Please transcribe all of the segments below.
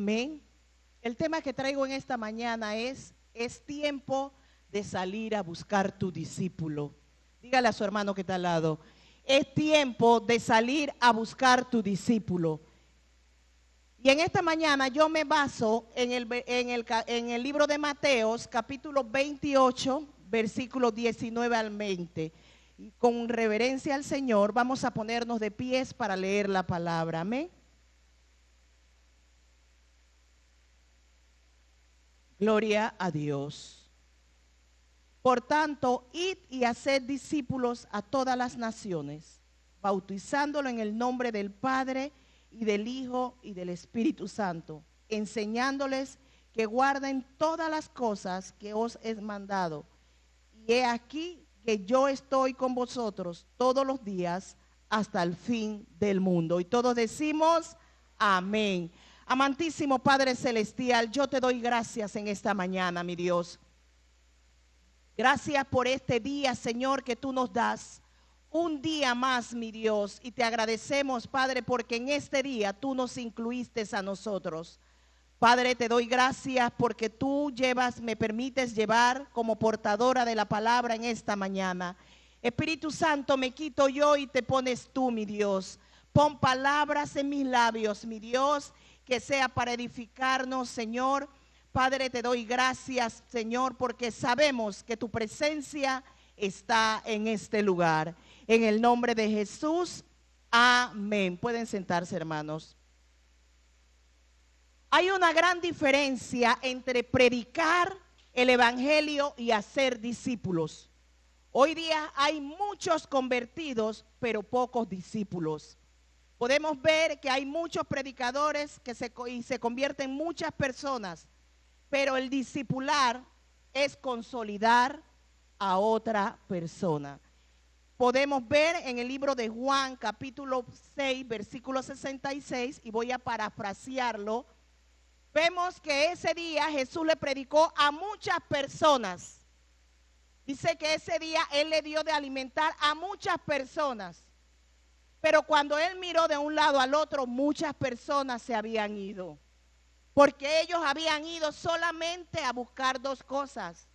Amén. El tema que traigo en esta mañana es tiempo de salir a buscar tu discípulo. Dígale a su hermano que está al lado, es tiempo de salir a buscar tu discípulo. Y en esta mañana yo me baso en el libro de Mateos, capítulo 28, versículos 19 al 20. Y con reverencia al Señor vamos a ponernos de pies para leer la palabra. Amén. Gloria a Dios. Por tanto, id y haced discípulos a todas las naciones, bautizándolo en el nombre del Padre y del Hijo y del Espíritu Santo, enseñándoles que guarden todas las cosas que os he mandado. Y he aquí que yo estoy con vosotros todos los días hasta el fin del mundo. Y todos decimos amén. Amantísimo Padre Celestial, yo te doy gracias en esta mañana, mi Dios. Gracias por este día, Señor, que tú nos das. Un día más, mi Dios, y te agradecemos, Padre, porque en este día tú nos incluiste a nosotros. Padre, te doy gracias porque tú me permites llevar como portadora de la palabra en esta mañana. Espíritu Santo, me quito yo y te pones tú, mi Dios. Pon palabras en mis labios, mi Dios, que sea para edificarnos, Señor. Padre, te doy gracias, Señor, porque sabemos que tu presencia está en este lugar. En el nombre de Jesús, amén. Pueden sentarse, hermanos. Hay una gran diferencia entre predicar el evangelio y hacer discípulos. Hoy día hay muchos convertidos, pero pocos discípulos. Podemos ver que hay muchos predicadores y se convierten muchas personas, pero el discipular es consolidar a otra persona. Podemos ver en el libro de Juan, capítulo 6, versículo 66, y voy a parafrasearlo. Vemos que ese día Jesús le predicó a muchas personas. Dice que ese día Él le dio de alimentar a muchas personas. Pero cuando Él miró de un lado al otro, muchas personas se habían ido. Porque ellos habían ido solamente a buscar dos cosas: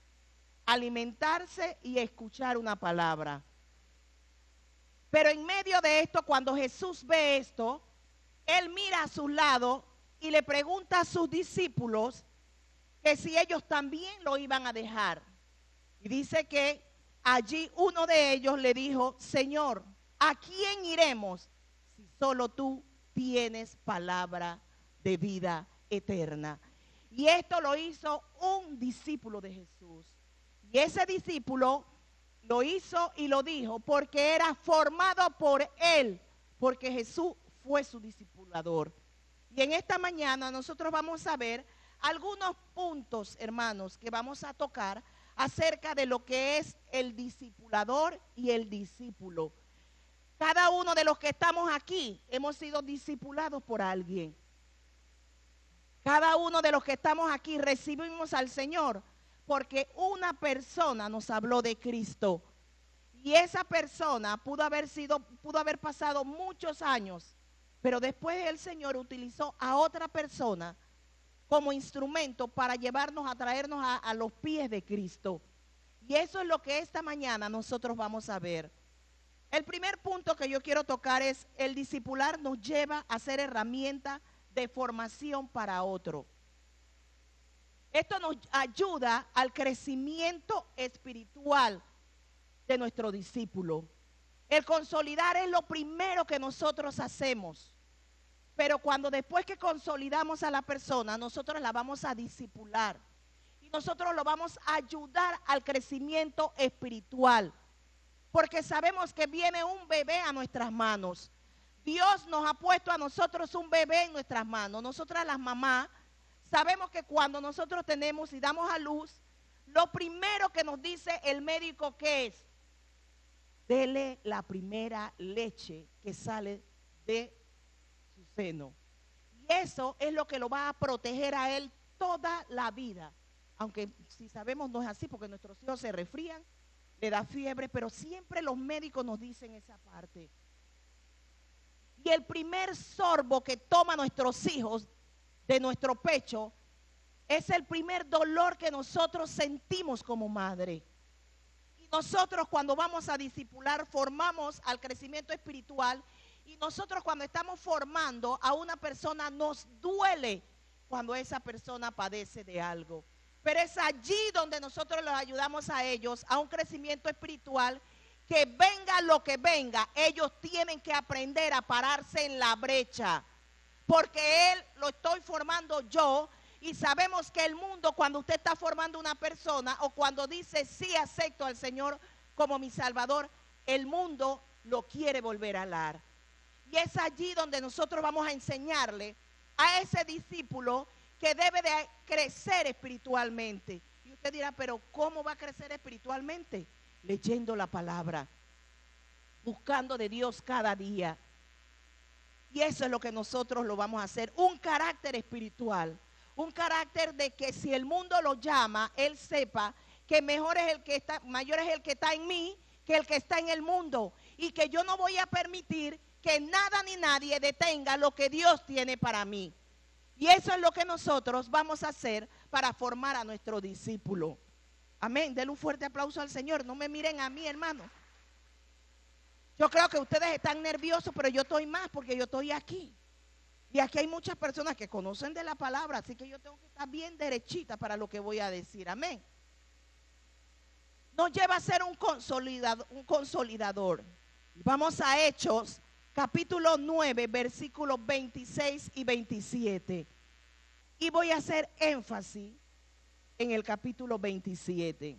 alimentarse y escuchar una palabra. Pero en medio de esto, cuando Jesús ve esto, Él mira a su lado y le pregunta a sus discípulos que si ellos también lo iban a dejar. Y dice que allí uno de ellos le dijo: Señor, ¿a quién iremos si solo tú tienes palabra de vida eterna? Y esto lo hizo un discípulo de Jesús. Y ese discípulo lo hizo y lo dijo porque era formado por él, porque Jesús fue su discipulador. Y en esta mañana nosotros vamos a ver algunos puntos, hermanos, que vamos a tocar acerca de lo que es el discipulador y el discípulo. Cada uno de los que estamos aquí hemos sido discipulados por alguien. Cada uno de los que estamos aquí recibimos al Señor porque una persona nos habló de Cristo. Y esa persona pudo haber pasado muchos años, pero después el Señor utilizó a otra persona como instrumento para llevarnos a traernos a los pies de Cristo. Y eso es lo que esta mañana nosotros vamos a ver. El primer punto que yo quiero tocar es: el discipular nos lleva a ser herramienta de formación para otro. Esto nos ayuda al crecimiento espiritual de nuestro discípulo. El consolidar es lo primero que nosotros hacemos. Pero cuando después que consolidamos a la persona, nosotros la vamos a discipular. Y nosotros lo vamos a ayudar al crecimiento espiritual. Porque sabemos que viene un bebé a nuestras manos. Dios nos ha puesto a nosotros un bebé en nuestras manos. Nosotras las mamás sabemos que cuando nosotros tenemos y damos a luz, lo primero que nos dice el médico, ¿qué es? Dele la primera leche que sale de su seno. Y eso es lo que lo va a proteger a él toda la vida. Aunque si sabemos no es así, porque nuestros hijos se resfrían, le da fiebre, pero siempre los médicos nos dicen esa parte. Y el primer sorbo que toman nuestros hijos de nuestro pecho es el primer dolor que nosotros sentimos como madre. Y nosotros cuando vamos a discipular formamos al crecimiento espiritual, y nosotros cuando estamos formando a una persona nos duele cuando esa persona padece de algo. Pero es allí donde nosotros los ayudamos a ellos a un crecimiento espiritual, que venga lo que venga, ellos tienen que aprender a pararse en la brecha, porque él lo estoy formando yo. Y sabemos que el mundo, cuando usted está formando una persona o cuando dice sí acepto al Señor como mi Salvador, el mundo lo quiere volver a alar. Y es allí donde nosotros vamos a enseñarle a ese discípulo que debe de crecer espiritualmente. Y usted dirá, pero ¿cómo va a crecer espiritualmente? Leyendo la palabra, buscando de Dios cada día. Y eso es lo que nosotros lo vamos a hacer, un carácter espiritual. Un carácter de que si el mundo lo llama, él sepa que mayor es el que está en mí que el que está en el mundo. Y que yo no voy a permitir que nada ni nadie detenga lo que Dios tiene para mí. Y eso es lo que nosotros vamos a hacer para formar a nuestro discípulo. Amén. Denle un fuerte aplauso al Señor. No me miren a mí, hermano. Yo creo que ustedes están nerviosos, pero yo estoy más porque yo estoy aquí. Y aquí hay muchas personas que conocen de la palabra, así que yo tengo que estar bien derechita para lo que voy a decir. Amén. Nos lleva a ser un consolidador. Vamos a Hechos, capítulo 9, versículos 26 y 27. Y voy a hacer énfasis en el capítulo 27.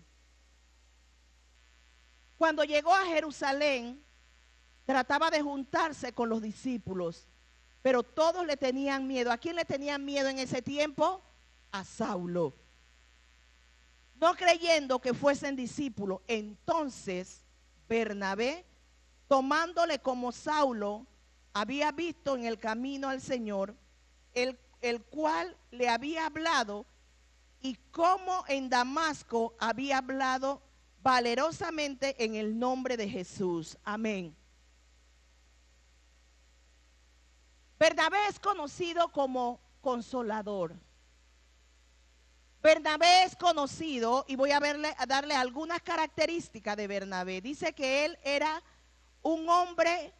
Cuando llegó a Jerusalén, trataba de juntarse con los discípulos, pero todos le tenían miedo. ¿A quién le tenían miedo en ese tiempo? A Saulo. No creyendo que fuesen discípulos. Entonces Bernabé, tomándole como Saulo había visto en el camino al Señor, el cual le había hablado, y como en Damasco había hablado valerosamente en el nombre de Jesús. Amén. Bernabé es conocido como consolador. Bernabé es conocido, y voy a darle algunas características de Bernabé. Dice que él era un hombre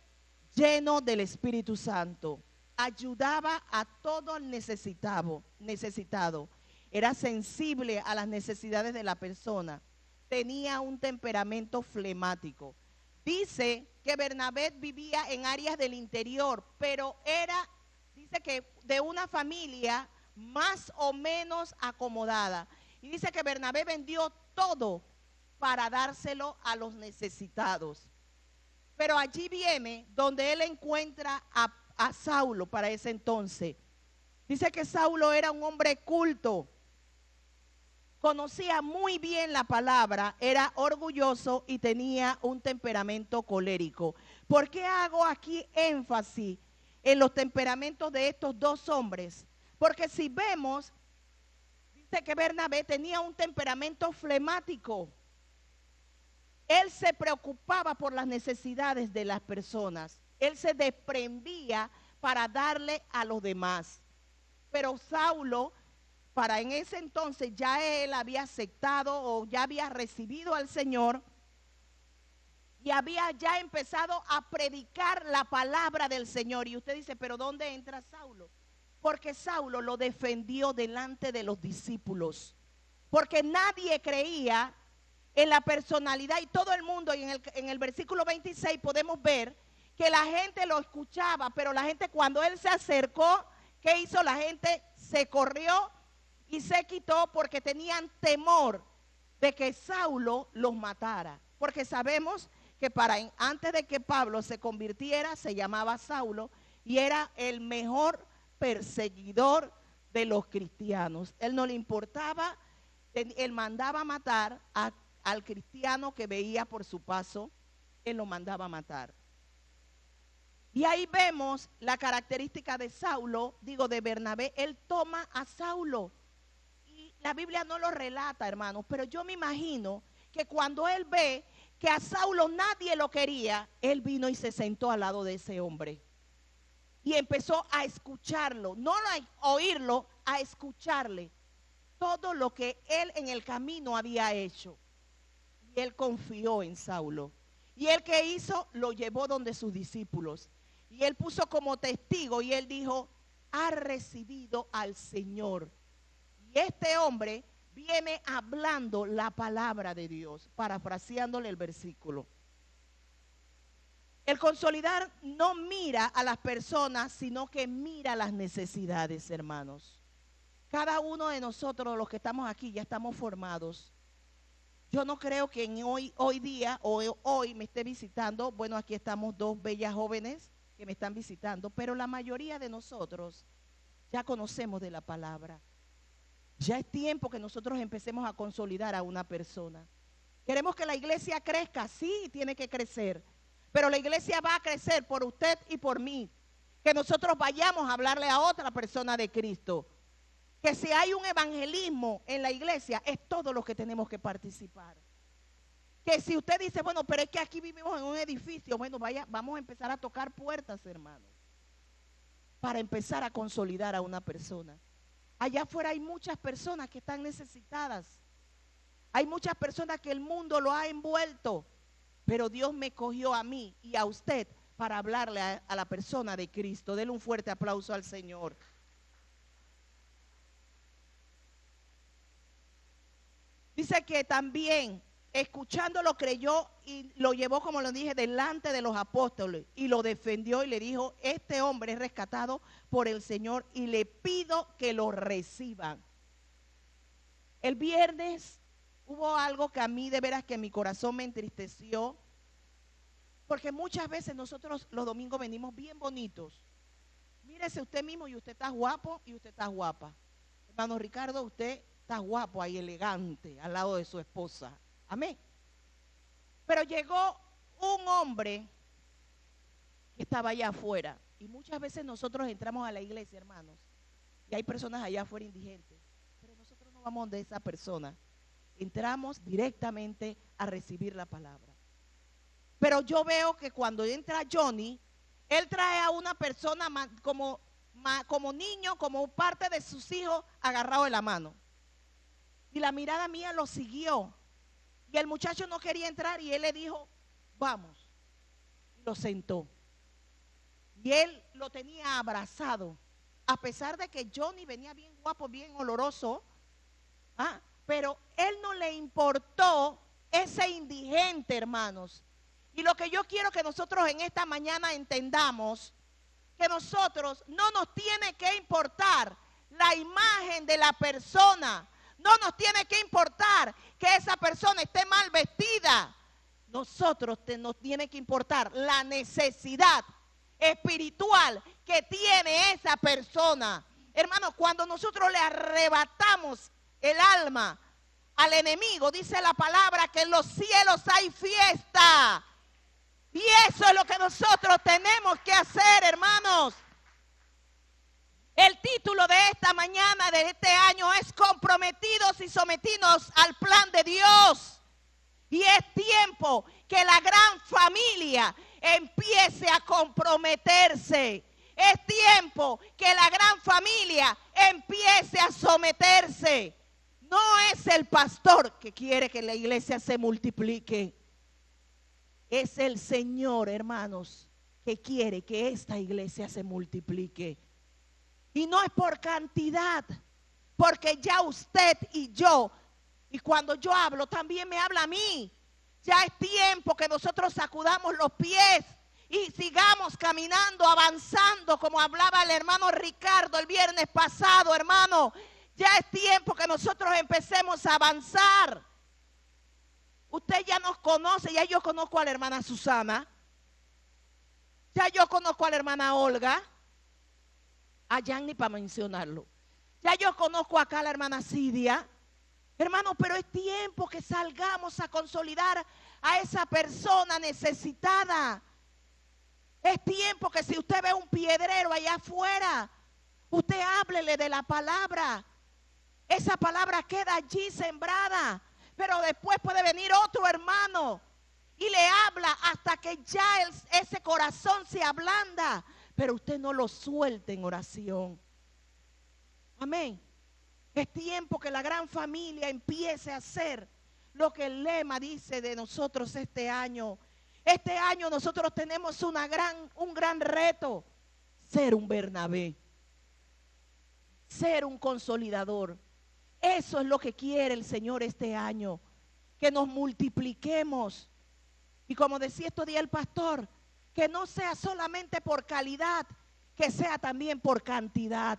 lleno del Espíritu Santo. Ayudaba a todo el necesitado. Era sensible a las necesidades de la persona. Tenía un temperamento flemático. Dice que Bernabé vivía en áreas del interior, pero dice que de una familia más o menos acomodada. Y dice que Bernabé vendió todo para dárselo a los necesitados. Pero allí viene donde él encuentra a Saulo para ese entonces. Dice que Saulo era un hombre culto. Conocía muy bien la palabra, era orgulloso y tenía un temperamento colérico. ¿Por qué hago aquí énfasis en los temperamentos de estos dos hombres? Porque si vemos, dice que Bernabé tenía un temperamento flemático. Él se preocupaba por las necesidades de las personas. Él se desprendía para darle a los demás. Pero Saulo, para en ese entonces ya él había aceptado o ya había recibido al Señor y había ya empezado a predicar la palabra del Señor. Y usted dice, ¿pero dónde entra Saulo? Porque Saulo lo defendió delante de los discípulos. Porque nadie creía en la personalidad, y todo el mundo, y en el versículo 26 podemos ver que la gente lo escuchaba, pero la gente, cuando él se acercó, ¿qué hizo? La gente se corrió y se quitó porque tenían temor de que Saulo los matara. Porque sabemos que antes de que Pablo se convirtiera, se llamaba Saulo y era el mejor perseguidor de los cristianos. Él no le importaba, él mandaba matar al cristiano que veía por su paso, él lo mandaba matar. Y ahí vemos la característica de de Bernabé. Él toma a Saulo. Y la Biblia no lo relata, hermanos, pero yo me imagino que cuando él ve que a Saulo nadie lo quería, él vino y se sentó al lado de ese hombre. y empezó a escucharlo, no a oírlo, a escucharle todo lo que él en el camino había hecho. Y él confió en Saulo. Y él, ¿qué hizo? Lo llevó donde sus discípulos. Y él puso como testigo y él dijo: ha recibido al Señor. Y este hombre viene hablando la palabra de Dios, parafraseándole el versículo. El consolidar no mira a las personas, sino que mira las necesidades, hermanos. Cada uno de nosotros, los que estamos aquí, ya estamos formados. Yo no creo que hoy día o hoy me esté visitando. Bueno, aquí estamos dos bellas jóvenes que me están visitando, pero la mayoría de nosotros ya conocemos de la palabra. Ya es tiempo que nosotros empecemos a consolidar a una persona. Queremos que la iglesia crezca, sí, tiene que crecer, pero la iglesia va a crecer por usted y por mí. Que nosotros vayamos a hablarle a otra persona de Cristo. Que si hay un evangelismo en la iglesia, es todo lo que tenemos que participar. Que si usted dice, bueno, pero es que aquí vivimos en un edificio, bueno, vamos a empezar a tocar puertas, hermanos, para empezar a consolidar a una persona. Allá afuera hay muchas personas que están necesitadas. Hay muchas personas que el mundo lo ha envuelto, pero Dios me cogió a mí y a usted para hablarle a la persona de Cristo. Denle un fuerte aplauso al Señor. Dice que también, escuchándolo, creyó y lo llevó, como lo dije, delante de los apóstoles y lo defendió y le dijo: este hombre es rescatado por el Señor y le pido que lo reciban. El viernes hubo algo que a mí de veras que mi corazón me entristeció, porque muchas veces nosotros los domingos venimos bien bonitos. Mírese usted mismo y usted está guapo y usted está guapa. Hermano Ricardo, usted está guapo ahí, elegante, al lado de su esposa. Amén. Pero llegó un hombre que estaba allá afuera. Y muchas veces nosotros entramos a la iglesia, hermanos, y hay personas allá afuera indigentes. Pero nosotros no vamos de esa persona. Entramos directamente a recibir la palabra. Pero yo veo que cuando entra Johnny, él trae a una persona como niño, como parte de sus hijos, agarrado de la mano. Y la mirada mía lo siguió. Y el muchacho no quería entrar y él le dijo: vamos. Y lo sentó. Y él lo tenía abrazado. A pesar de que Johnny venía bien guapo, bien oloroso. Pero él no le importó ese indigente, hermanos. Y lo que yo quiero que nosotros en esta mañana entendamos, que nosotros no nos tiene que importar la imagen de la persona. No nos tiene que importar que esa persona esté mal vestida. Nosotros nos tiene que importar la necesidad espiritual que tiene esa persona. Hermano, cuando nosotros le arrebatamos el alma al enemigo, dice la palabra que en los cielos hay fiesta. Y eso es lo que nosotros tenemos que hacer, hermanos. El título de esta mañana, de este año, es comprometidos y sometidos al plan de Dios. Y es tiempo que la gran familia empiece a comprometerse. Es tiempo que la gran familia empiece a someterse. No es el pastor que quiere que la iglesia se multiplique. Es el Señor, hermanos, que quiere que esta iglesia se multiplique. Y no es por cantidad, porque ya usted y yo, y cuando yo hablo también me habla a mí. Ya es tiempo que nosotros sacudamos los pies y sigamos caminando, avanzando, como hablaba el hermano Ricardo el viernes pasado, hermano. Ya es tiempo que nosotros empecemos a avanzar. Usted ya nos conoce, ya yo conozco a la hermana Susana, ya yo conozco a la hermana Olga, a Jan ni para mencionarlo. Ya yo conozco acá a la hermana Cidia. Hermano, pero es tiempo que salgamos a consolidar a esa persona necesitada. Es tiempo que si usted ve un piedrero allá afuera, usted háblele de la palabra. Esa palabra queda allí sembrada, pero después puede venir otro hermano y le habla hasta que ya ese corazón se ablanda. pero usted no lo suelte en oración. Amén. Es tiempo que la gran familia empiece a hacer lo que el lema dice de nosotros este año. Este año nosotros tenemos un gran reto: ser un Bernabé, ser un consolidador. Eso es lo que quiere el Señor este año, que nos multipliquemos. Y como decía estos días el pastor, que no sea solamente por calidad, que sea también por cantidad.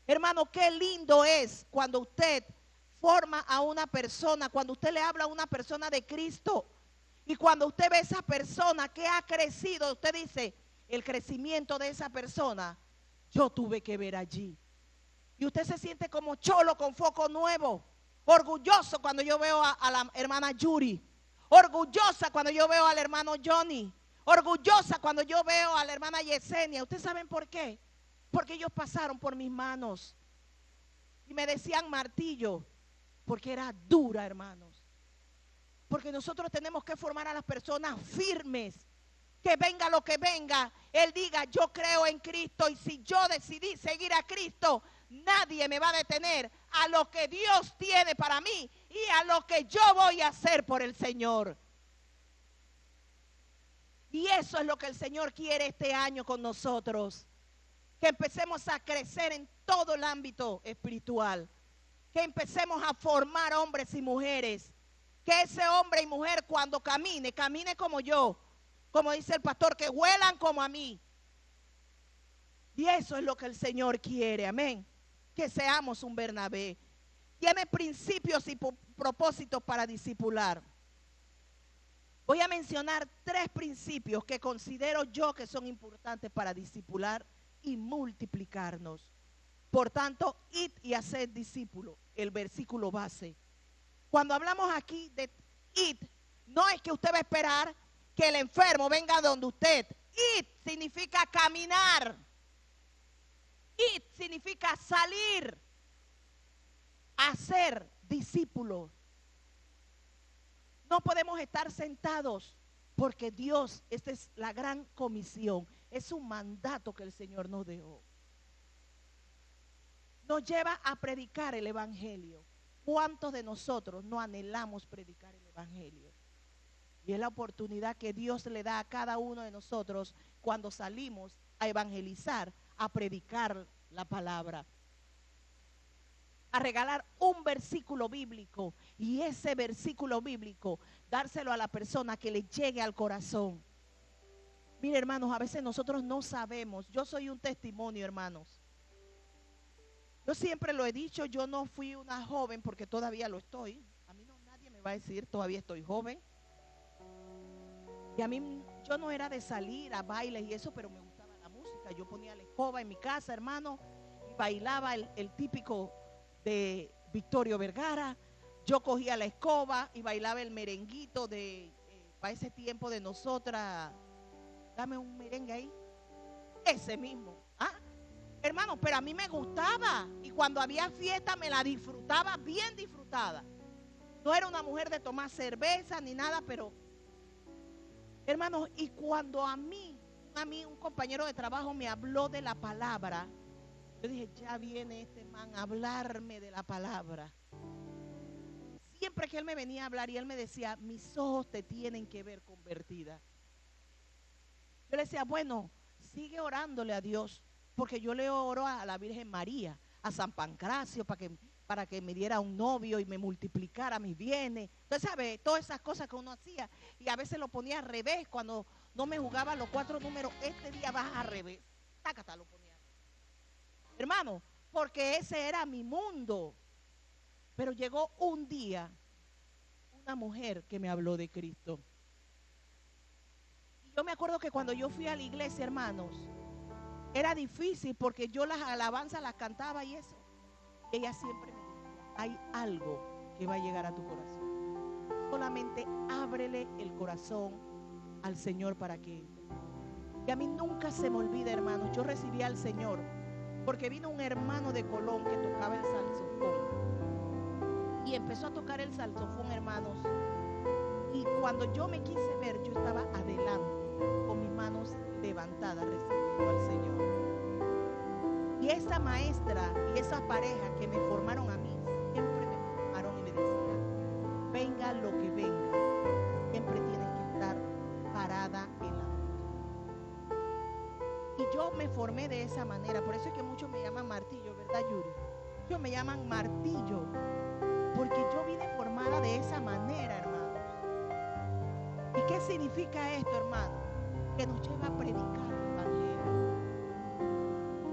Hermano, qué lindo es cuando usted forma a una persona, cuando usted le habla a una persona de Cristo, y cuando usted ve a esa persona que ha crecido, usted dice, el crecimiento de esa persona, yo tuve que ver allí. Y usted se siente como cholo con foco nuevo, orgulloso cuando yo veo a la hermana Yuri, orgullosa cuando yo veo al hermano Johnny, orgullosa cuando yo veo a la hermana Yesenia. ¿Ustedes saben por qué? Porque ellos pasaron por mis manos y me decían martillo, porque era dura, hermanos. Porque nosotros tenemos que formar a las personas firmes, que venga lo que venga, él diga, yo creo en Cristo, y si yo decidí seguir a Cristo, nadie me va a detener a lo que Dios tiene para mí y a lo que yo voy a hacer por el Señor. Y eso es lo que el Señor quiere este año con nosotros, que empecemos a crecer en todo el ámbito espiritual, que empecemos a formar hombres y mujeres, que ese hombre y mujer cuando camine, camine como yo, como dice el pastor, que huelan como a mí. Y eso es lo que el Señor quiere, amén, que seamos un Bernabé. Tiene principios y propósitos para discipular. Voy a mencionar 3 principios que considero yo que son importantes para discipular y multiplicarnos. Por tanto, id y haced discípulos, el versículo base. Cuando hablamos aquí de id, no es que usted va a esperar que el enfermo venga donde usted. Id significa caminar. Id significa salir a ser discípulos. No podemos estar sentados porque Dios, esta es la gran comisión, es un mandato que el Señor nos dejó. Nos lleva a predicar el evangelio. ¿Cuántos de nosotros no anhelamos predicar el evangelio? Y es la oportunidad que Dios le da a cada uno de nosotros cuando salimos a evangelizar, a predicar la palabra, a regalar un versículo bíblico, y ese versículo bíblico dárselo a la persona que le llegue al corazón. Mire, hermanos, a veces nosotros no sabemos. Yo soy un testimonio, hermanos. Yo siempre lo he dicho, yo no fui una joven porque todavía lo estoy. A mí no, nadie me va a decir, todavía estoy joven. Y a mí, yo no era de salir a bailes y eso, pero me gustaba la música. Yo ponía la escoba en mi casa, hermano, y bailaba el típico de Victorio Vergara. Yo cogía la escoba y bailaba el merenguito de, para ese tiempo de nosotras. Dame un merengue ahí. Ese mismo. Hermano, pero a mí me gustaba. Y cuando había fiesta me la disfrutaba, bien disfrutada. No era una mujer de tomar cerveza ni nada, pero... Hermanos, y cuando a mí un compañero de trabajo me habló de la palabra, yo dije, ya viene este man a hablarme de la palabra. Siempre que él me venía a hablar y él me decía, mis ojos te tienen que ver convertida. Yo le decía, bueno, sigue orándole a Dios, porque yo le oro a la Virgen María, a San Pancracio, para que me diera un novio y me multiplicara mis bienes. Entonces, ¿sabe? Todas esas cosas que uno hacía, y a veces lo ponía al revés, cuando no me jugaba los 4 números, este día vas al revés. Tácata, lo ponía. Hermano, porque ese era mi mundo. Pero llegó un día una mujer que me habló de Cristo. Y yo me acuerdo que cuando yo fui a la iglesia, hermanos, era difícil porque yo las alabanzas las cantaba y eso. Y ella siempre me decía, hay algo que va a llegar a tu corazón. Solamente ábrele el corazón al Señor para que entre. Y a mí nunca se me olvida, hermanos, yo recibí al Señor porque vino un hermano de Colón que tocaba el saxofón. Y empezó a tocar el saxofón, hermanos. Y cuando yo me quise ver, yo estaba adelante con mis manos levantada recibiendo al Señor. Y esa maestra y esas parejas que me formaron a mí, siempre me formaron y me decían, venga lo que venga, siempre tienes que estar parada en la brecha. Y yo me formé de esa manera, por eso es que muchos me llaman martillo, ¿verdad, Yuri? Muchos me llaman martillo, porque yo vine formada de esa manera, hermanos. ¿Y qué significa esto, hermano? Que nos lleva a predicar el evangelio.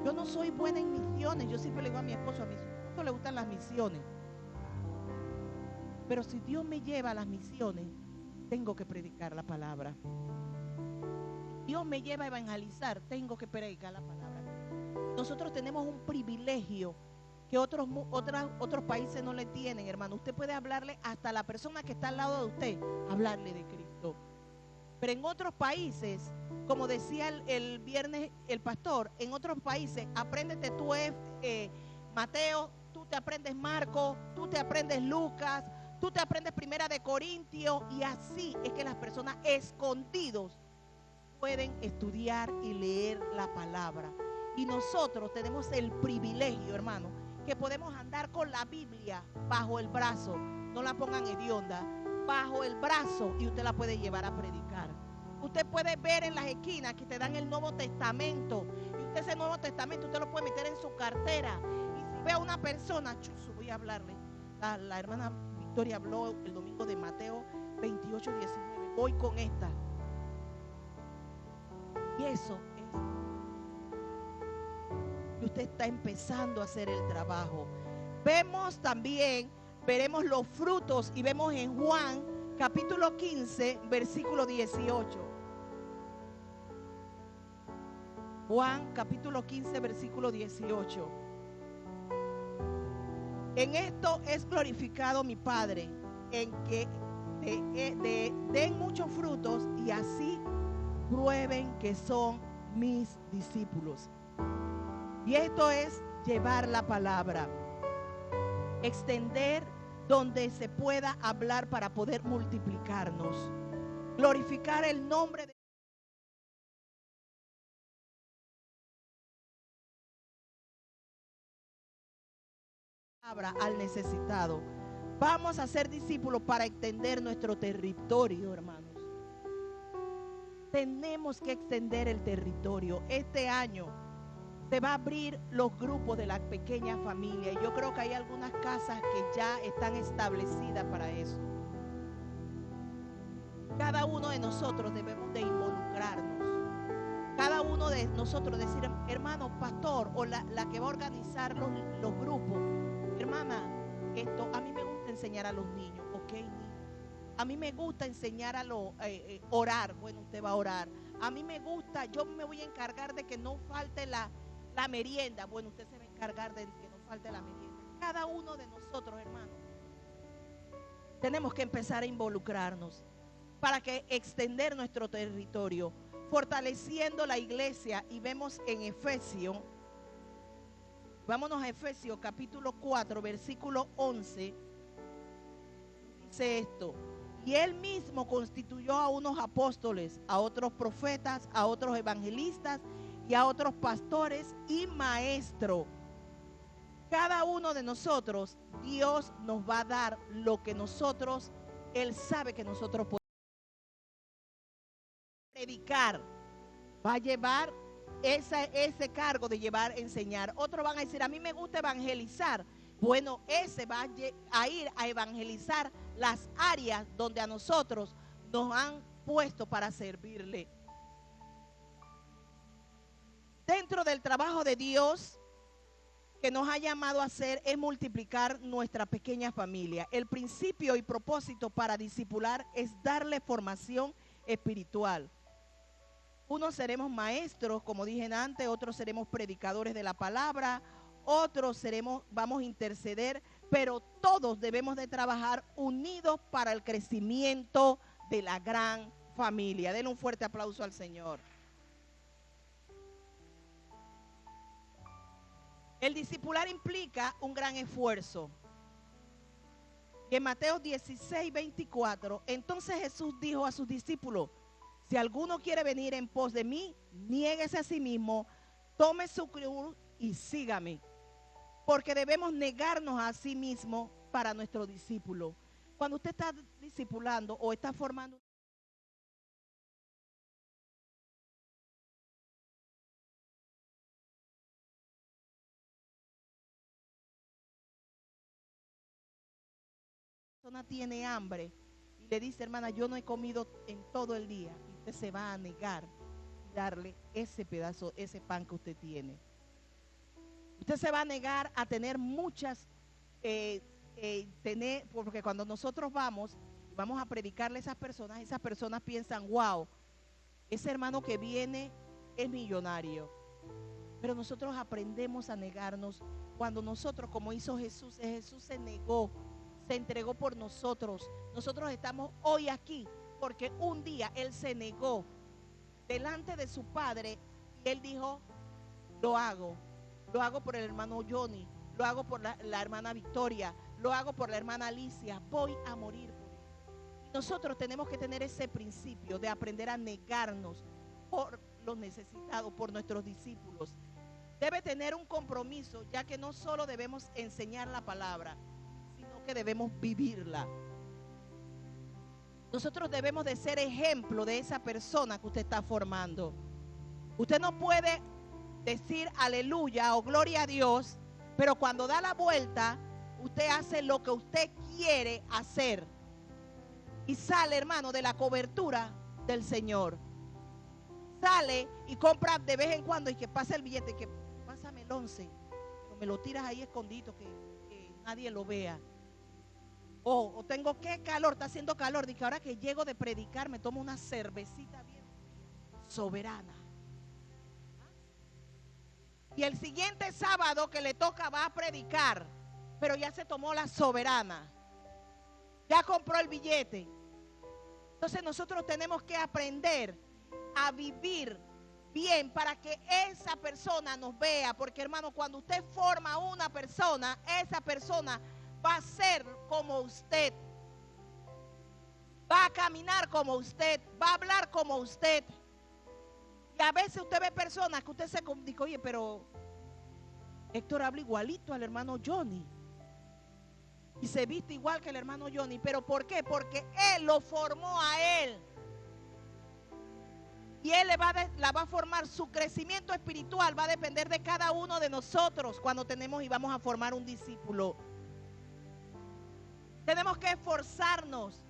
Yo no soy buena en misiones. Yo siempre le digo a mi esposo le gustan las misiones. Pero si Dios me lleva a las misiones, tengo que predicar la palabra. Dios me lleva a evangelizar, tengo que predicar la palabra. Nosotros tenemos un privilegio que otros países no le tienen, hermano. Usted puede hablarle hasta a la persona que está al lado de usted, hablarle de Cristo. Pero en otros países, como decía el viernes el pastor, en otros países, apréndete tú Mateo, tú te aprendes Marcos, tú te aprendes Lucas, tú te aprendes Primera de Corintios, y así es que las personas escondidos pueden estudiar y leer la palabra. Y nosotros tenemos el privilegio, hermano, que podemos andar con la Biblia bajo el brazo. No la pongan hedionda, bajo el brazo, y usted la puede llevar a predicar. Usted puede ver en las esquinas que te dan el Nuevo Testamento, y usted ese Nuevo Testamento usted lo puede meter en su cartera. Y si ve a una persona, voy a hablarle. La hermana Victoria habló el domingo de Mateo 28, 19. Voy con esta. Y eso es que usted está empezando a hacer el trabajo. Veremos los frutos, y vemos en Juan capítulo 15, versículo 18. Juan capítulo 15, versículo 18. En esto es glorificado mi Padre, en que den muchos frutos, y así prueben que son mis discípulos. Y esto es llevar la palabra, extender donde se pueda hablar para poder multiplicarnos, glorificar el nombre de al necesitado. Vamos a ser discípulos para extender nuestro territorio, hermanos. Tenemos que extender el territorio. Este año se va a abrir los grupos de la pequeña familia, y yo creo que hay algunas casas que ya están establecidas para eso. Cada uno de nosotros debemos de involucrarnos. Cada uno de nosotros decir, hermano, pastor, o la que va a organizar los grupos, hermana, a mí me gusta enseñar a los niños, ok, a mí me gusta enseñar a orar, bueno, usted va a orar. A mí me gusta, yo me voy a encargar de que no falte la merienda, bueno, usted se va a encargar de que no falte la merienda. Cada uno de nosotros, hermano, tenemos que empezar a involucrarnos para que extender nuestro territorio, fortaleciendo la iglesia. Y vemos en Efesios, vámonos a Efesios capítulo 4, versículo 11, dice esto: y él mismo constituyó a unos apóstoles, a otros profetas, a otros evangelistas y a otros pastores y maestros. Cada uno de nosotros, Dios nos va a dar lo que nosotros, Él sabe que nosotros podemos predicar. Va a llevar ese cargo de llevar, enseñar. Otros van a decir, a mí me gusta evangelizar. Bueno, ese va a ir a evangelizar las áreas donde a nosotros nos han puesto para servirle. Dentro del trabajo de Dios que nos ha llamado a hacer es multiplicar nuestra pequeña familia. El principio y propósito para discipular es darle formación espiritual. Unos seremos maestros, como dije antes, otros seremos predicadores de la palabra, otros vamos a interceder, pero todos debemos de trabajar unidos para el crecimiento de la gran familia. Denle un fuerte aplauso al Señor. El discipular implica un gran esfuerzo. Y en Mateo 16, 24, entonces Jesús dijo a sus discípulos: Si alguno quiere venir en pos de mí, niéguese a sí mismo, tome su cruz y sígame. Porque debemos negarnos a sí mismo para nuestro discípulo. Cuando usted está discipulando o está formando persona tiene hambre y le dice, hermana, yo no he comido en todo el día, y usted se va a negar y darle ese pedazo, ese pan que usted tiene. Usted se va a negar a tener muchas, porque cuando nosotros vamos a predicarle a esas personas piensan, wow, ese hermano que viene es millonario. Pero nosotros aprendemos a negarnos cuando nosotros, como hizo Jesús, Jesús se negó, se entregó por nosotros. Nosotros estamos hoy aquí porque un día Él se negó delante de su Padre y Él dijo, lo hago por el hermano Johnny, lo hago por la hermana Victoria, lo hago por la hermana Alicia, voy a morir por él. Y nosotros tenemos que tener ese principio de aprender a negarnos por los necesitados, por nuestros discípulos. Debe tener un compromiso, ya que no solo debemos enseñar la palabra, sino que debemos vivirla. Nosotros debemos de ser ejemplo de esa persona que usted está formando. Usted no puede decir aleluya o gloria a Dios, pero cuando da la vuelta, usted hace lo que usted quiere hacer y sale, hermano, de la cobertura del Señor. Sale y compra de vez en cuando y que pasa el billete, que pásame el 11, pero me lo tiras ahí escondido, que nadie lo vea. O tengo que calor, está haciendo calor, de que ahora que llego de predicar me tomo una cervecita bien soberana. Y el siguiente sábado que le toca va a predicar, pero ya se tomó la soberana, ya compró el billete. Entonces nosotros tenemos que aprender a vivir bien para que esa persona nos vea, porque hermano, cuando usted forma una persona, esa persona va a ser como usted, va a caminar como usted, va a hablar como usted. Y a veces usted ve personas que usted se dice, oye, pero Héctor habla igualito al hermano Johnny y se viste igual que el hermano Johnny. ¿Pero por qué? Porque él lo formó a él. Y él la va a formar. Su crecimiento espiritual va a depender de cada uno de nosotros cuando tenemos y vamos a formar un discípulo. Tenemos que esforzarnos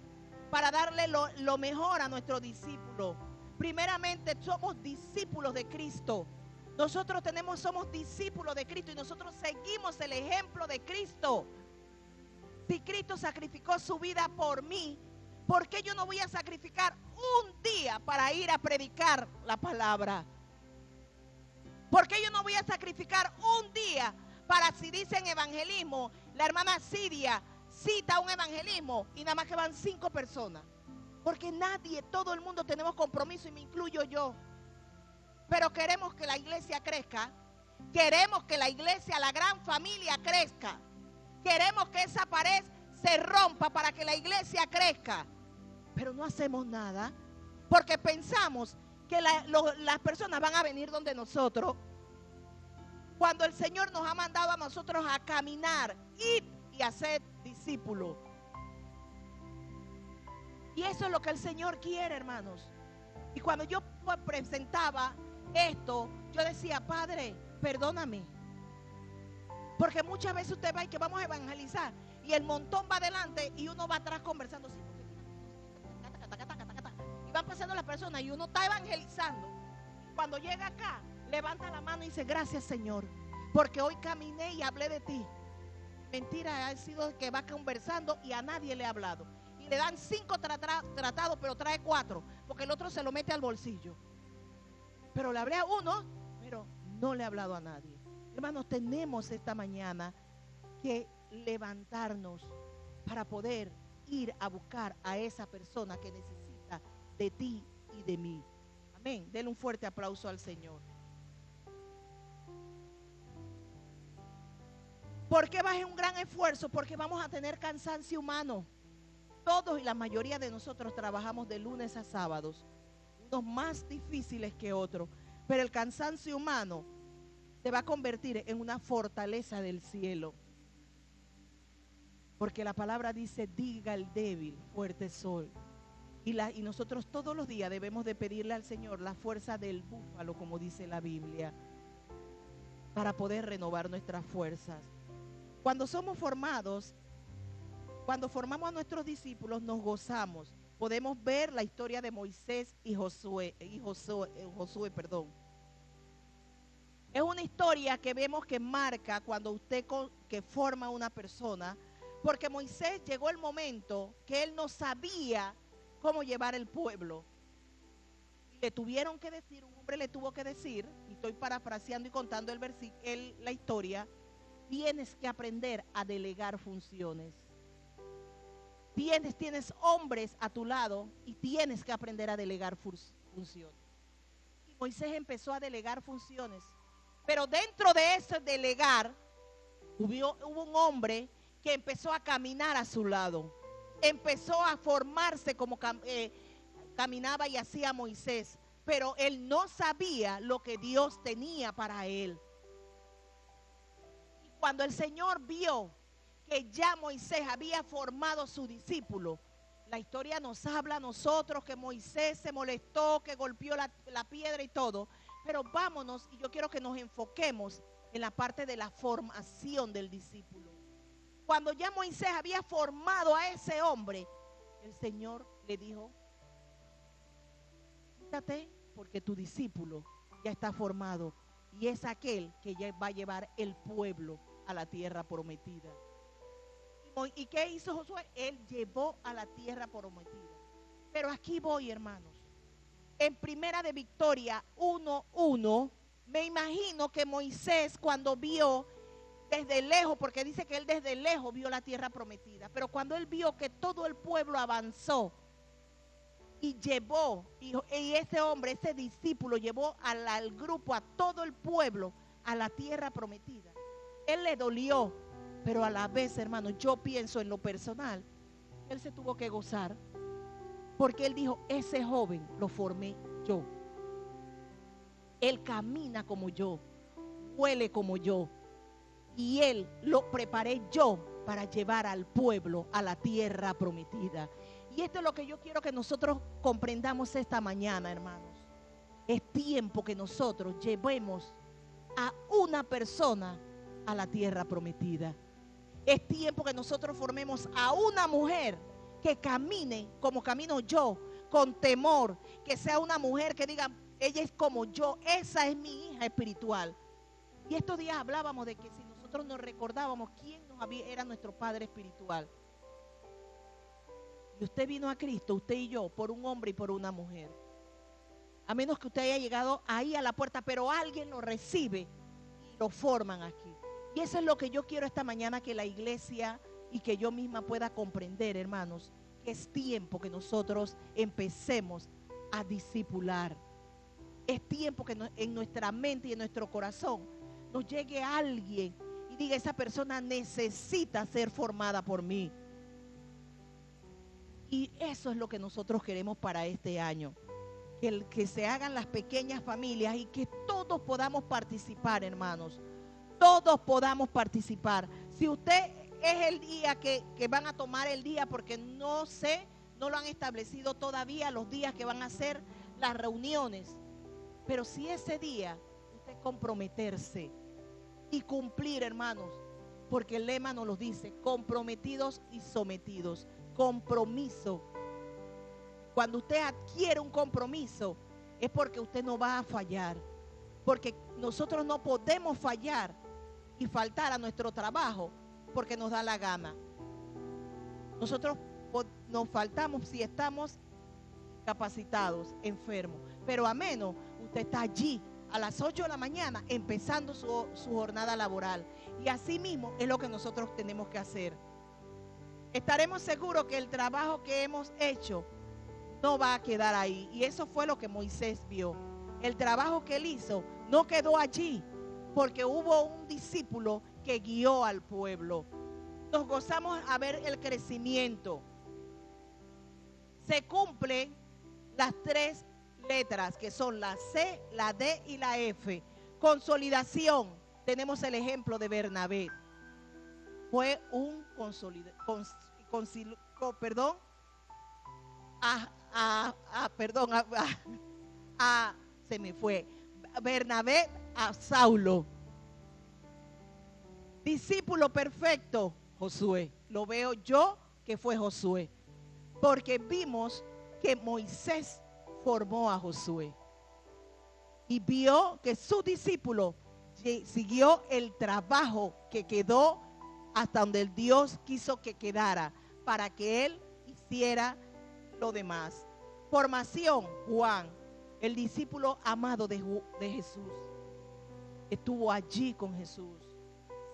para darle lo mejor a nuestro discípulo. Primeramente, somos discípulos de Cristo. Nosotros somos discípulos de Cristo y nosotros seguimos el ejemplo de Cristo. Si Cristo sacrificó su vida por mí, ¿por qué yo no voy a sacrificar un día para ir a predicar la palabra? ¿Por qué yo no voy a sacrificar un día para, si dicen evangelismo, la hermana Siria cita un evangelismo y nada más que van 5 personas? Porque nadie, todo el mundo tenemos compromiso y me incluyo yo. Pero queremos que la iglesia crezca, queremos que la iglesia, la gran familia crezca, queremos que esa pared se rompa para que la iglesia crezca, pero no hacemos nada porque pensamos que las personas van a venir donde nosotros, cuando el Señor nos ha mandado a nosotros a caminar, ir y hacer discípulos. Y eso es lo que el Señor quiere, hermanos. Y cuando yo presentaba esto, yo decía, Padre, perdóname, porque muchas veces usted va y que vamos a evangelizar y el montón va adelante y uno va atrás conversando así, y van pasando las personas y uno está evangelizando. Cuando llega acá, levanta la mano y dice, gracias Señor, porque hoy caminé y hablé de ti. Mentira, ha sido que va conversando y a nadie le ha hablado. Y le dan 5 tratados, pero trae 4, porque el otro se lo mete al bolsillo. Pero le hablé a uno, pero no le he hablado a nadie. Hermanos, tenemos esta mañana que levantarnos para poder ir a buscar a esa persona que necesita de ti y de mí. Amén. Denle un fuerte aplauso al Señor. ¿Por qué va a ser un gran esfuerzo? Porque vamos a tener cansancio humano. Todos y la mayoría de nosotros trabajamos de lunes a sábados. unos más difíciles que otros, pero el cansancio humano se va a convertir en una fortaleza del cielo. Porque la palabra dice, diga el débil, fuerte soy. Y nosotros todos los días debemos de pedirle al Señor la fuerza del búfalo, como dice la Biblia, para poder renovar nuestras fuerzas. Cuando somos formados, cuando formamos a nuestros discípulos, nos gozamos. Podemos ver la historia de Moisés y Josué. Es una historia que vemos que marca cuando usted que forma una persona, porque Moisés llegó el momento que él no sabía cómo llevar el pueblo. Le tuvieron que decir, un hombre le tuvo que decir, y estoy parafraseando y contando la historia, tienes que aprender a delegar funciones. Tienes hombres a tu lado y tienes que aprender a delegar funciones. Y Moisés empezó a delegar funciones. Pero dentro de ese delegar, hubo un hombre que empezó a caminar a su lado. Empezó a formarse como caminaba y hacía Moisés. Pero él no sabía lo que Dios tenía para él. Y cuando el Señor vio que ya Moisés había formado su discípulo, la historia nos habla a nosotros que Moisés se molestó, que golpeó la piedra y todo. Pero vámonos, y yo quiero que nos enfoquemos en la parte de la formación del discípulo. Cuando ya Moisés había formado a ese hombre, el Señor le dijo, quítate porque tu discípulo ya está formado y es aquel que ya va a llevar el pueblo a la tierra prometida. ¿Y qué hizo Josué? Él llevó a la tierra prometida. Pero aquí voy, hermanos. En Primera de Victoria 1:1, me imagino que Moisés cuando vio desde lejos, porque dice que él desde lejos vio la tierra prometida, pero cuando él vio que todo el pueblo avanzó y llevó, y ese hombre, ese discípulo llevó al grupo, a todo el pueblo a la tierra prometida, él le dolió, pero a la vez, hermano, yo pienso en lo personal, él se tuvo que gozar, porque él dijo, ese joven lo formé yo, él camina como yo, huele como yo, y él lo preparé yo para llevar al pueblo a la tierra prometida. Y esto es lo que yo quiero que nosotros comprendamos esta mañana, hermanos. Es tiempo que nosotros llevemos a una persona a la tierra prometida. Es tiempo que nosotros formemos a una mujer que camine como camino yo, con temor, que sea una mujer que diga, ella es como yo, esa es mi hija espiritual. Y estos días hablábamos de que si nosotros nos recordábamos quién era nuestro padre espiritual. Y usted vino a Cristo, usted y yo, por un hombre y por una mujer. A menos que usted haya llegado ahí a la puerta, pero alguien lo recibe y lo forman aquí. Y eso es lo que yo quiero esta mañana, que la iglesia y que yo misma pueda comprender, hermanos, que es tiempo que nosotros empecemos a discipular. Es tiempo que en nuestra mente y en nuestro corazón nos llegue alguien y diga, esa persona necesita ser formada por mí. Y eso es lo que nosotros queremos para este año. Que se hagan las pequeñas familias y que todos podamos participar, hermanos. Todos podamos participar. Si usted es el día que van a tomar el día, porque no lo han establecido todavía los días que van a hacer las reuniones. Pero si ese día usted comprometerse y cumplir, hermanos, porque el lema nos lo dice, comprometidos y sometidos. Compromiso. Cuando usted adquiere un compromiso, es porque usted no va a fallar. Porque nosotros no podemos fallar y faltar a nuestro trabajo porque nos da la gana. Nosotros nos faltamos si estamos capacitados, enfermos. Pero a menos usted está allí a las 8 de la mañana empezando su jornada laboral. Y así mismo es lo que nosotros tenemos que hacer. Estaremos seguros que el trabajo que hemos hecho no va a quedar ahí. Y eso fue lo que Moisés vio. El trabajo que él hizo no quedó allí, porque hubo un discípulo que guió al pueblo. Nos gozamos a ver el crecimiento. Se cumplen letras, que son la C, la D y la F. Consolidación. Tenemos el ejemplo de Bernabé. Fue un se me fue. Bernabé a Saulo. Discípulo perfecto, Josué. Lo veo yo que fue Josué. Porque vimos que Moisés formó a Josué. Y vio que su discípulo siguió el trabajo que quedó hasta donde el Dios quiso que quedara, para que él hiciera lo demás. Formación, Juan, el discípulo amado de Jesús. Estuvo allí con Jesús.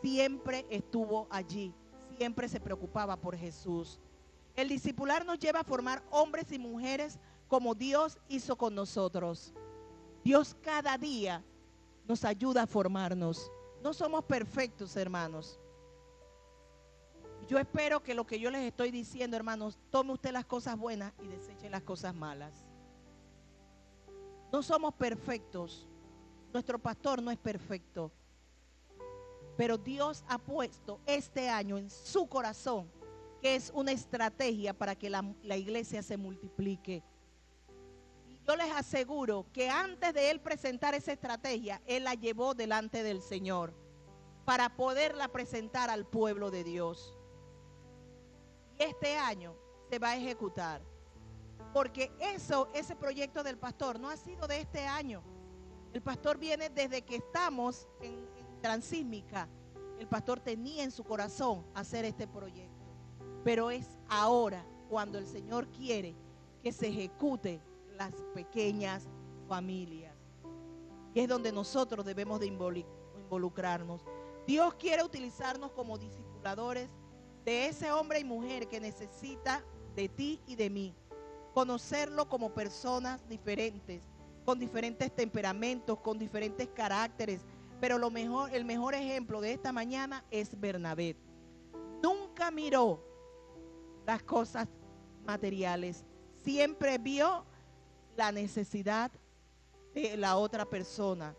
Siempre estuvo allí. Siempre se preocupaba por Jesús. El discipular nos lleva a formar hombres y mujeres como Dios hizo con nosotros. Dios cada día nos ayuda a formarnos. No somos perfectos, hermanos. Yo espero que lo que yo les estoy diciendo, hermanos, tome usted las cosas buenas y deseche las cosas malas. No somos perfectos. Nuestro pastor no es perfecto. Pero Dios ha puesto este año en su corazón que es una estrategia para que la iglesia se multiplique. Y yo les aseguro que antes de él presentar esa estrategia, él la llevó delante del Señor para poderla presentar al pueblo de Dios. Y este año se va a ejecutar. Porque ese proyecto del pastor no ha sido de este año. El pastor viene desde que estamos en Transísmica. El pastor tenía en su corazón hacer este proyecto. Pero es ahora cuando el Señor quiere que se ejecute las pequeñas familias. Y es donde nosotros debemos de involucrarnos. Dios quiere utilizarnos como discipuladores de ese hombre y mujer que necesita de ti y de mí. Conocerlo como personas diferentes, con diferentes temperamentos, con diferentes caracteres. Pero el mejor ejemplo de esta mañana es Bernabé. Nunca miró las cosas materiales. Siempre vio la necesidad de la otra persona.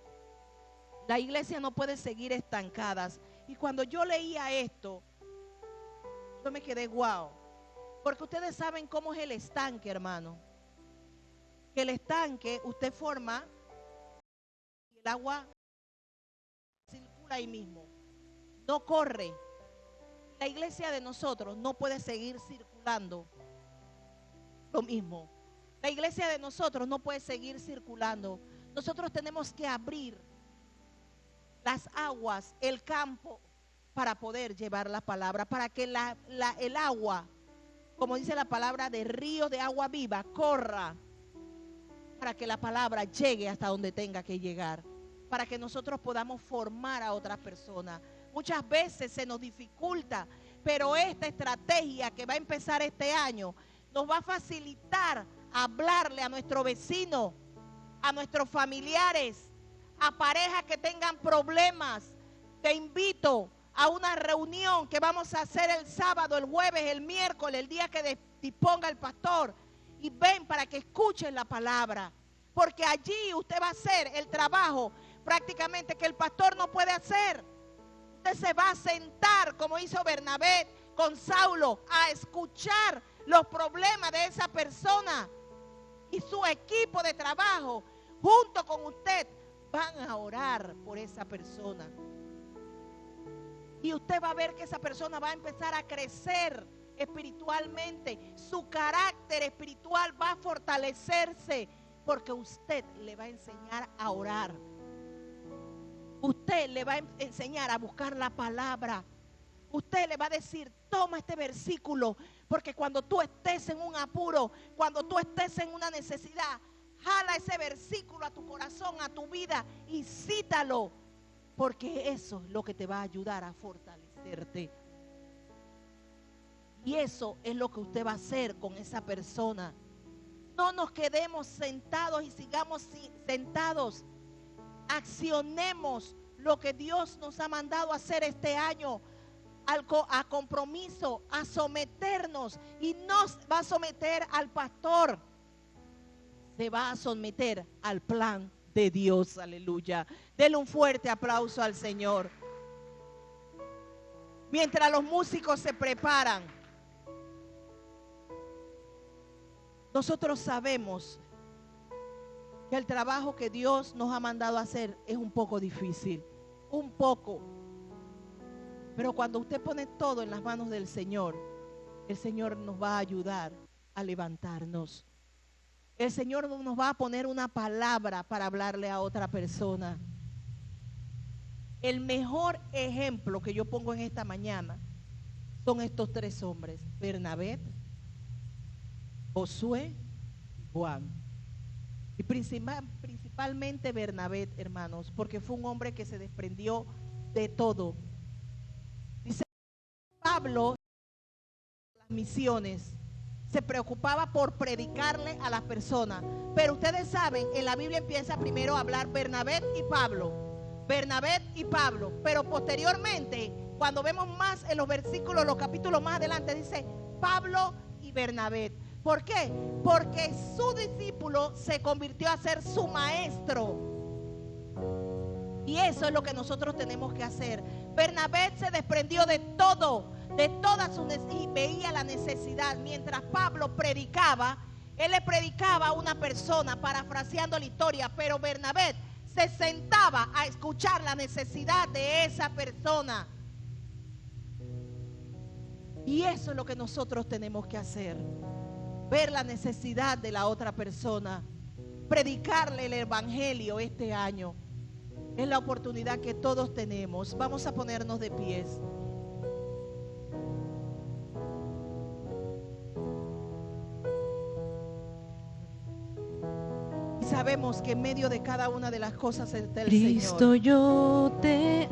La iglesia no puede seguir estancadas. Y cuando yo leía esto, yo me quedé guau. Porque ustedes saben cómo es el estanque, hermano. Que el estanque usted forma y el agua circula ahí mismo. No corre. La iglesia de nosotros no puede seguir circulando lo mismo. La iglesia de nosotros no puede seguir circulando. Nosotros tenemos que abrir las aguas, el campo, para poder llevar la palabra, para que el agua, como dice la palabra, de río de agua viva, corra, para que la palabra llegue hasta donde tenga que llegar, para que nosotros podamos formar a otras personas. Muchas veces se nos dificulta, pero esta estrategia que va a empezar este año nos va a facilitar hablarle a nuestro vecino, a nuestros familiares, a parejas que tengan problemas. Te invito a una reunión que vamos a hacer el sábado, el jueves, el miércoles, el día que disponga el pastor. Y ven para que escuchen la palabra, porque allí usted va a hacer el trabajo prácticamente que el pastor no puede hacer. Usted se va a sentar, como hizo Bernabé con Saulo, a escuchar los problemas de esa persona. Y su equipo de trabajo, junto con usted, van a orar por esa persona. Y usted va a ver que esa persona va a empezar a crecer espiritualmente. Su carácter espiritual va a fortalecerse, porque usted le va a enseñar a orar. Usted le va a enseñar a buscar la palabra. Usted le va a decir, toma este versículo, porque cuando tú estés en un apuro, cuando tú estés en una necesidad, jala ese versículo a tu corazón, a tu vida y cítalo, porque eso es lo que te va a ayudar a fortalecerte. Y eso es lo que usted va a hacer con esa persona. No nos quedemos sentados y sigamos sentados. Accionemos lo que Dios nos ha mandado a hacer este año, a compromiso, a someternos. Y nos va a someter al pastor. te va a someter al plan de Dios. Aleluya. Denle un fuerte aplauso al Señor. Mientras los músicos se preparan, nosotros sabemos que el trabajo que Dios nos ha mandado a hacer es un poco difícil, un poco. Pero cuando usted pone todo en las manos del Señor, el Señor nos va a ayudar a levantarnos. El Señor nos va a poner una palabra para hablarle a otra persona. El mejor ejemplo que yo pongo en esta mañana son estos tres hombres: Bernabé, Josué y Juan. Y principalmente Bernabé, hermanos, porque fue un hombre que se desprendió de todo. Dice Pablo, las misiones, se preocupaba por predicarle a las personas. Pero ustedes saben, en la Biblia empieza primero a hablar Bernabé y Pablo. Bernabé y Pablo. Pero posteriormente, cuando vemos más en los versículos, los capítulos más adelante, dice Pablo y Bernabé. ¿Por qué? Porque su discípulo se convirtió a ser su maestro. Y eso es lo que nosotros tenemos que hacer. Bernabé se desprendió de todo, de toda su necesidad, y veía la necesidad. Mientras Pablo predicaba, él le predicaba a una persona, parafraseando la historia, pero Bernabé se sentaba a escuchar la necesidad de esa persona. Y eso es lo que nosotros tenemos que hacer: ver la necesidad de la otra persona, predicarle el evangelio este año. Es la oportunidad que todos tenemos. Vamos a ponernos de pies. Y sabemos que en medio de cada una de las cosas está el Cristo, Señor. yo te